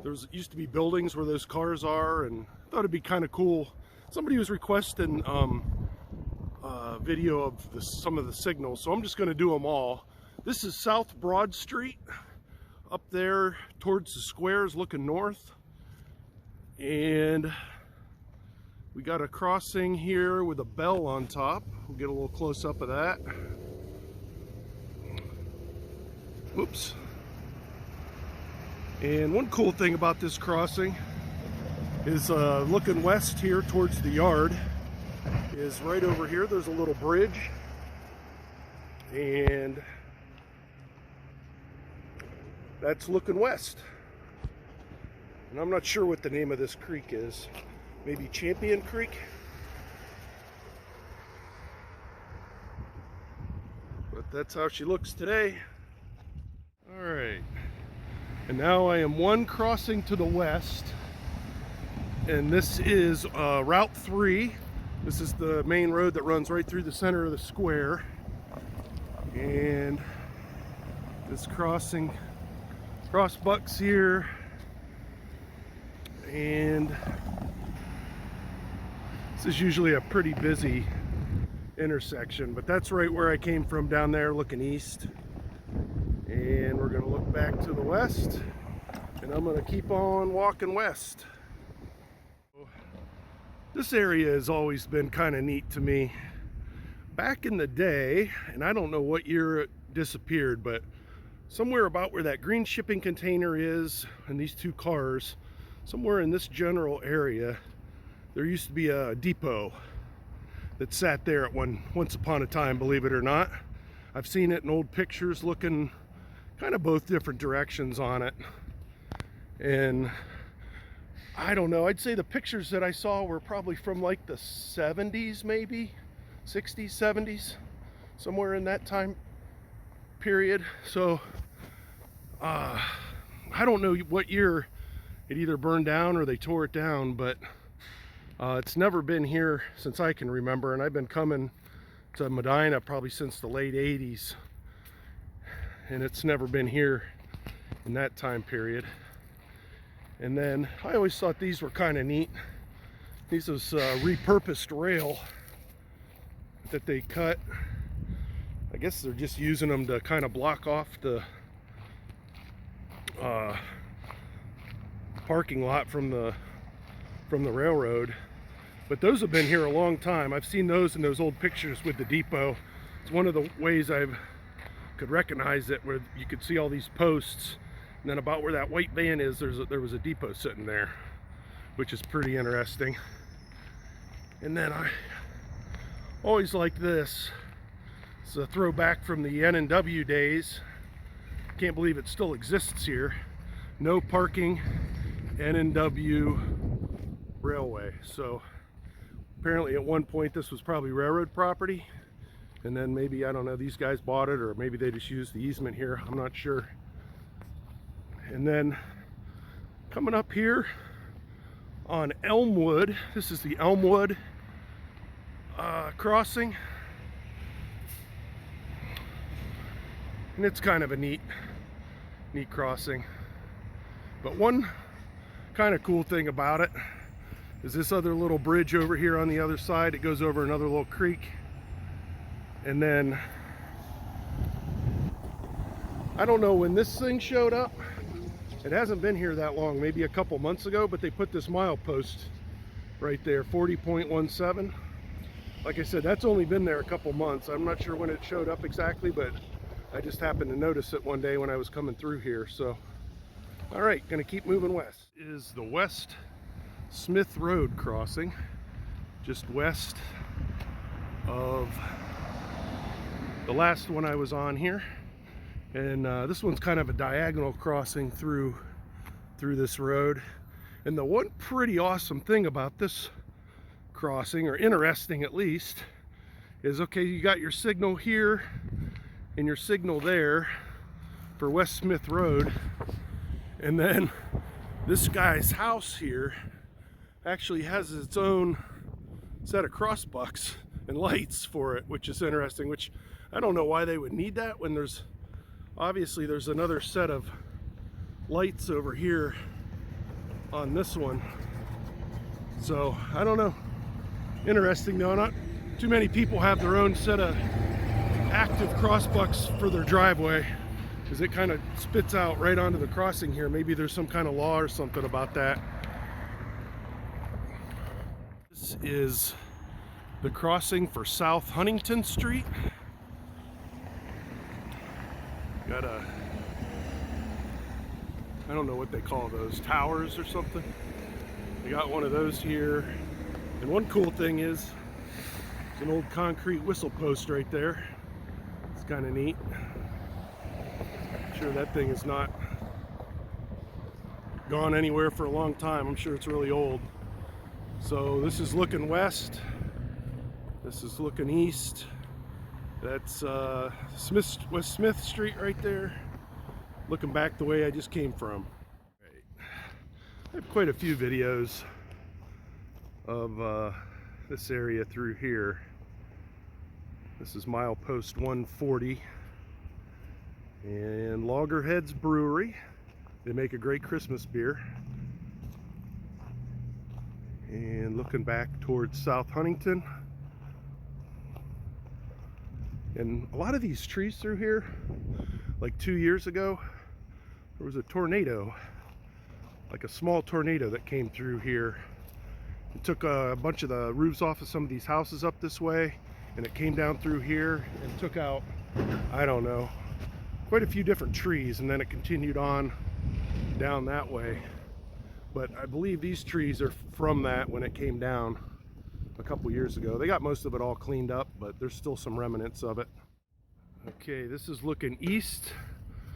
There's used to be buildings where those cars are, and I thought it'd be kind of cool. Somebody was requesting video of some of the signals, so I'm just going to do them all. This is South Broad Street, up there towards the squares looking north. And we got a crossing here with a bell on top. We'll get a little close up of that. Oops. And one cool thing about this crossing is looking west here towards the yard is right over here. There's a little bridge, and that's looking west. And I'm not sure what the name of this creek is. Maybe Champion Creek? But that's how she looks today. All right. And now I am one crossing to the west. And this is Route 3. This is the main road that runs right through the center of the square. And this crossing, cross bucks here. And this is usually a pretty busy intersection, but that's right where I came from down there looking east. And we're going to look back to the west, and I'm going to keep on walking west. This area has always been kind of neat to me. Back in the day, and I don't know what year it disappeared, but somewhere about where that green shipping container is and these two cars, somewhere in this general area, there used to be a depot that sat there at once upon a time, believe it or not. I've seen it in old pictures looking kind of both different directions on it. And I don't know, I'd say the pictures that I saw were probably from like the 70s, maybe 60s, 70s, somewhere in that time period. So I don't know what year it either burned down or they tore it down, but it's never been here since I can remember, and I've been coming to Medina probably since the late 80s, and it's never been here in that time period. And then I always thought these were kind of neat. These was repurposed rail that they cut. I guess they're just using them to kind of block off the parking lot from the railroad. But those have been here a long time. I've seen those in those old pictures with the depot. It's one of the ways I could recognize it, where you could see all these posts, and then about where that white van is, there was a depot sitting there, which is pretty interesting. And then I always like this. It's a throwback from the N&W days. Can't believe it still exists here. No parking, N&W Railway. So apparently at one point this was probably railroad property, and then maybe, I don't know, these guys bought it, or maybe they just used the easement here, I'm not sure. And then coming up here on Elmwood, this is the Elmwood crossing, and it's kind of a neat crossing. But one kind of cool thing about it is this other little bridge over here on the other side. It goes over another little creek, and then I don't know when this thing showed up. It hasn't been here that long, maybe a couple months ago, but they put this milepost right there, 40.17. Like I said, that's only been there a couple months. I'm not sure when it showed up exactly, but I just happened to notice it one day when I was coming through here. So, all right, gonna keep moving west. Is the West Smith Road crossing, just west of the last one I was on here. And this one's kind of a diagonal crossing through this road. And the one pretty awesome thing about this crossing, or interesting at least, is, okay, you got your signal here and your signal there for West Smith Road, and then this guy's house here actually has its own set of crossbucks and lights for it, which is interesting, which I don't know why they would need that when there's obviously another set of lights over here on this one. So I don't know. Interesting though. Not too many people have their own set of active crossbucks for their driveway, because it kind of spits out right onto the crossing here. Maybe there's some kind of law or something about that. This is the crossing for South Huntington Street. Got a, I don't know what they call those, towers or something. They got one of those here. And one cool thing is, it's an old concrete whistle post right there. It's kind of neat. I'm sure that thing is not gone anywhere for a long time. I'm sure it's really old. So this is looking west. This is looking east. That's West Smith Street right there. Looking back the way I just came from. Right. I have quite a few videos of this area through here. This is milepost 140 and Loggerheads Brewery. They make a great Christmas beer. And looking back towards South Huntington. And a lot of these trees through here, like 2 years ago, there was a tornado, like a small tornado that came through here. It took a bunch of the roofs off of some of these houses up this way, and it came down through here and took out, I don't know, quite a few different trees, and then it continued on down that way. But I believe these trees are from that when it came down a couple years ago. They got most of it all cleaned up, but there's still some remnants of it. Okay, this is looking east,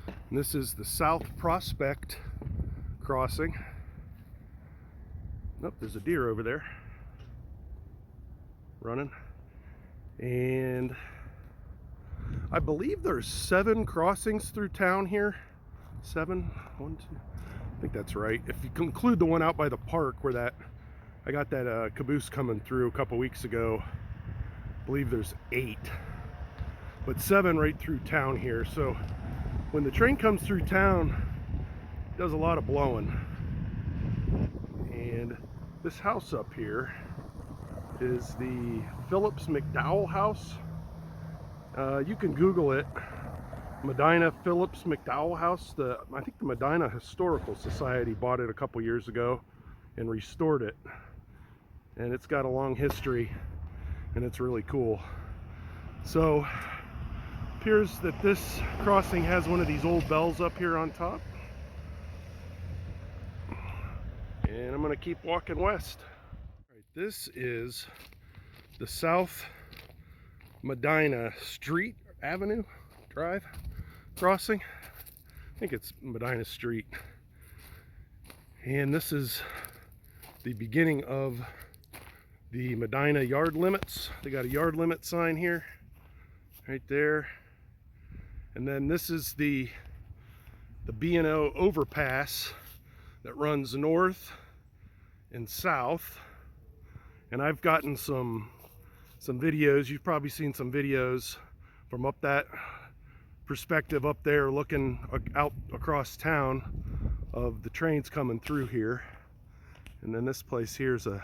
and this is the South Prospect crossing. Nope, there's a deer over there running. And I believe there's 7 crossings through town here. 7, 1, 2, I think that's right. If you include the one out by the park where that I got that caboose coming through a couple weeks ago, I believe there's 8, but 7 right through town here. So when the train comes through town, it does a lot of blowing. And this house up here is the Phillips McDowell house. You can Google it, Medina Phillips McDowell house. I think the Medina Historical Society bought it a couple years ago and restored it. And it's got a long history, and it's really cool. So it appears that this crossing has one of these old bells up here on top. And I'm going to keep walking west. All right, this is the South Medina Street Avenue Drive crossing. I think it's Medina Street. And this is the beginning of the Medina yard limits. They got a yard limit sign here, right there. And then this is the B&O overpass that runs north and south. And I've gotten some videos. You've probably seen some videos from up that perspective up there, looking out across town of the trains coming through here. And then this place here is a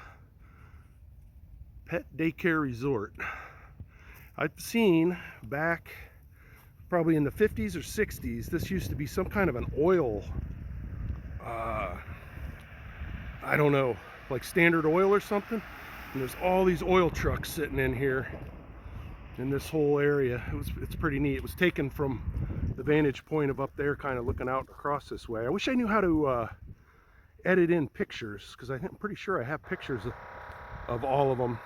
pet daycare resort. I've seen back probably in the 50s or 60s, this used to be some kind of an oil, I don't know, like Standard Oil or something. And there's all these oil trucks sitting in here in this whole area. It's pretty neat. It was taken from the vantage point of up there, kind of looking out across this way. I wish I knew how to edit in pictures, because I'm pretty sure I have pictures of all of them.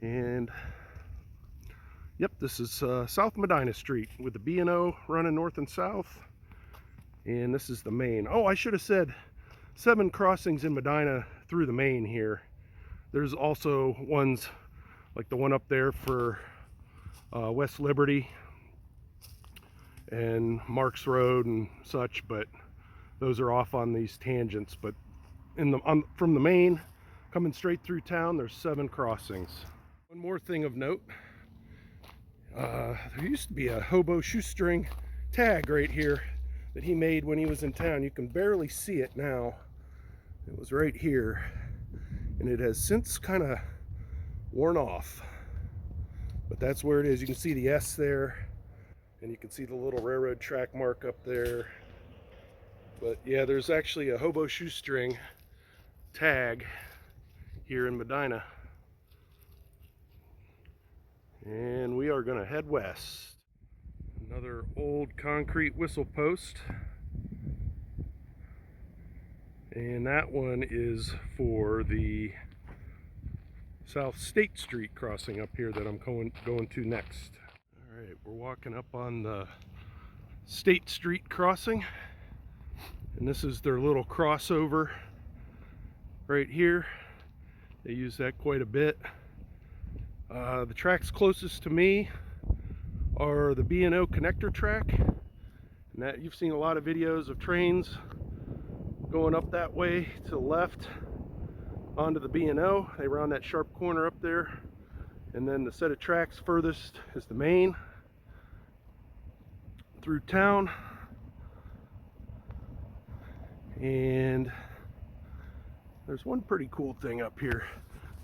And yep, this is South Medina Street with the B&O running north and south. And this is the main. Oh, I should have said 7 crossings in Medina through the main here. There's also ones like the one up there for West Liberty and Marks Road and such, but those are off on these tangents. But from the main coming straight through town, there's 7 crossings. One more thing of note, there used to be a hobo shoestring tag right here that he made when he was in town. You can barely see it now, It was right here, and it has since kind of worn off. But that's where it is. You can see the S there, and you can see the little railroad track mark up there. But yeah, there's actually a hobo shoestring tag here in Medina. And we are going to head west. Another old concrete whistle post. And that one is for the South State Street crossing up here that I'm going to next. All right, we're walking up on the State Street crossing. And this is their little crossover right here. They use that quite a bit. The tracks closest to me are the B&O connector track. And that you've seen a lot of videos of trains going up that way to the left onto the B&O. They round that sharp corner up there. And then the set of tracks furthest is the main through town. And there's one pretty cool thing up here.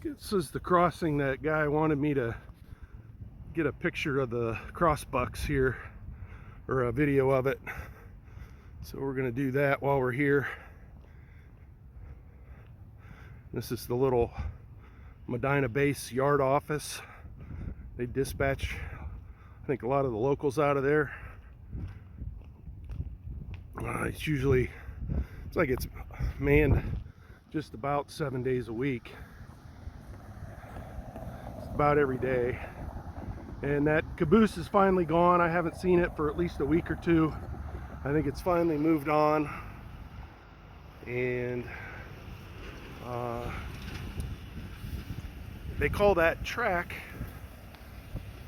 This is the crossing that guy wanted me to get a picture of the crossbucks here, or a video of it. So we're going to do that while we're here. This is the little Medina base yard office. They dispatch, I think, a lot of the locals out of there. It's like it's manned just about 7 days a week. It's about every day. And that caboose is finally gone. I haven't seen it for at least a week or two. I think it's finally moved on. And they call that track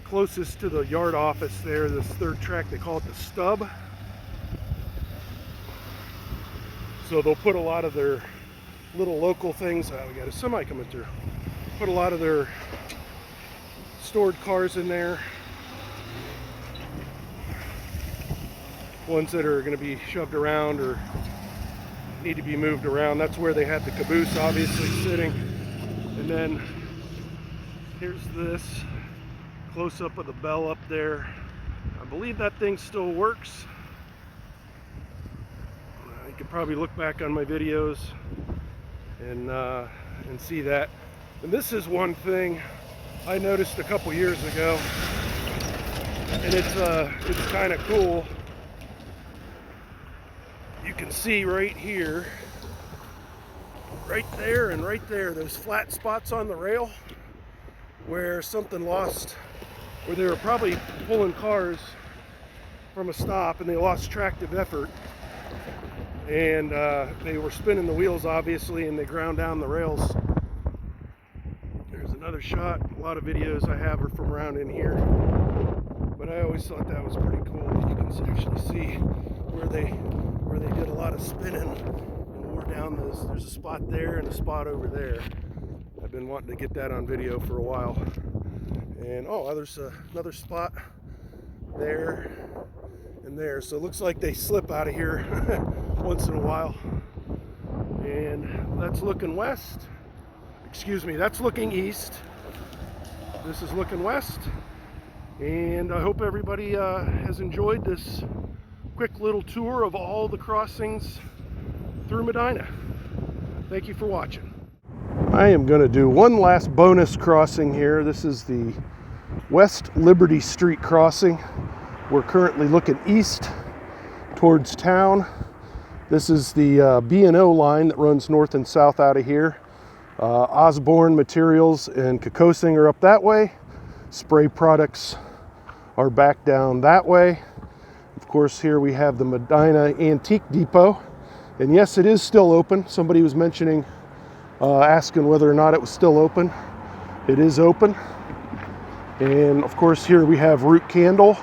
closest to the yard office there, this third track, they call it the stub. So they'll put a lot of their little local things. Oh, we got a semi coming through. Put a lot of their stored cars in there. Ones that are going to be shoved around or need to be moved around. That's where they had the caboose obviously sitting. And then here's this close up of the bell up there. I believe that thing still works. You can probably look back on my videos and see that. And this is one thing I noticed a couple years ago, and it's kind of cool. You can see right here, right there and right there, those flat spots on the rail where something lost, where they were probably pulling cars from a stop and they lost tractive effort. And they were spinning the wheels obviously, and they ground down the rails. There's another shot. A lot of videos I have are from around in here, but I always thought that was pretty cool. You can actually see where they did a lot of spinning and wore down those. There's a spot there and a spot over there. I've been wanting to get that on video for a while. And oh, there's another spot there and there. So it looks like they slip out of here once in a while. And that's looking west. Excuse me, that's looking east. This is looking west. And I hope everybody has enjoyed this quick little tour of all the crossings through Medina. Thank you for watching. I am going to do one last bonus crossing here. This is the West Liberty Street crossing. We're currently looking east towards town. This is the B&O line that runs north and south out of here. Osborne Materials and Kokosing are up that way. Spray Products are back down that way. Of course, here we have the Medina Antique Depot. And yes, it is still open. Somebody was mentioning, asking whether or not it was still open. It is open. And of course, here we have Root Candle.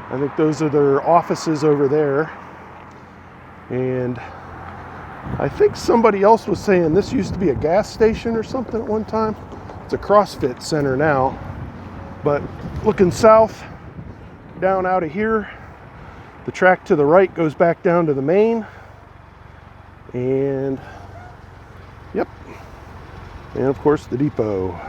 I think those are their offices over there. And I think somebody else was saying this used to be a gas station or something at one time. It's a CrossFit center now. But looking south, down out of here, the track to the right goes back down to the main. And Yep. And of course the depot.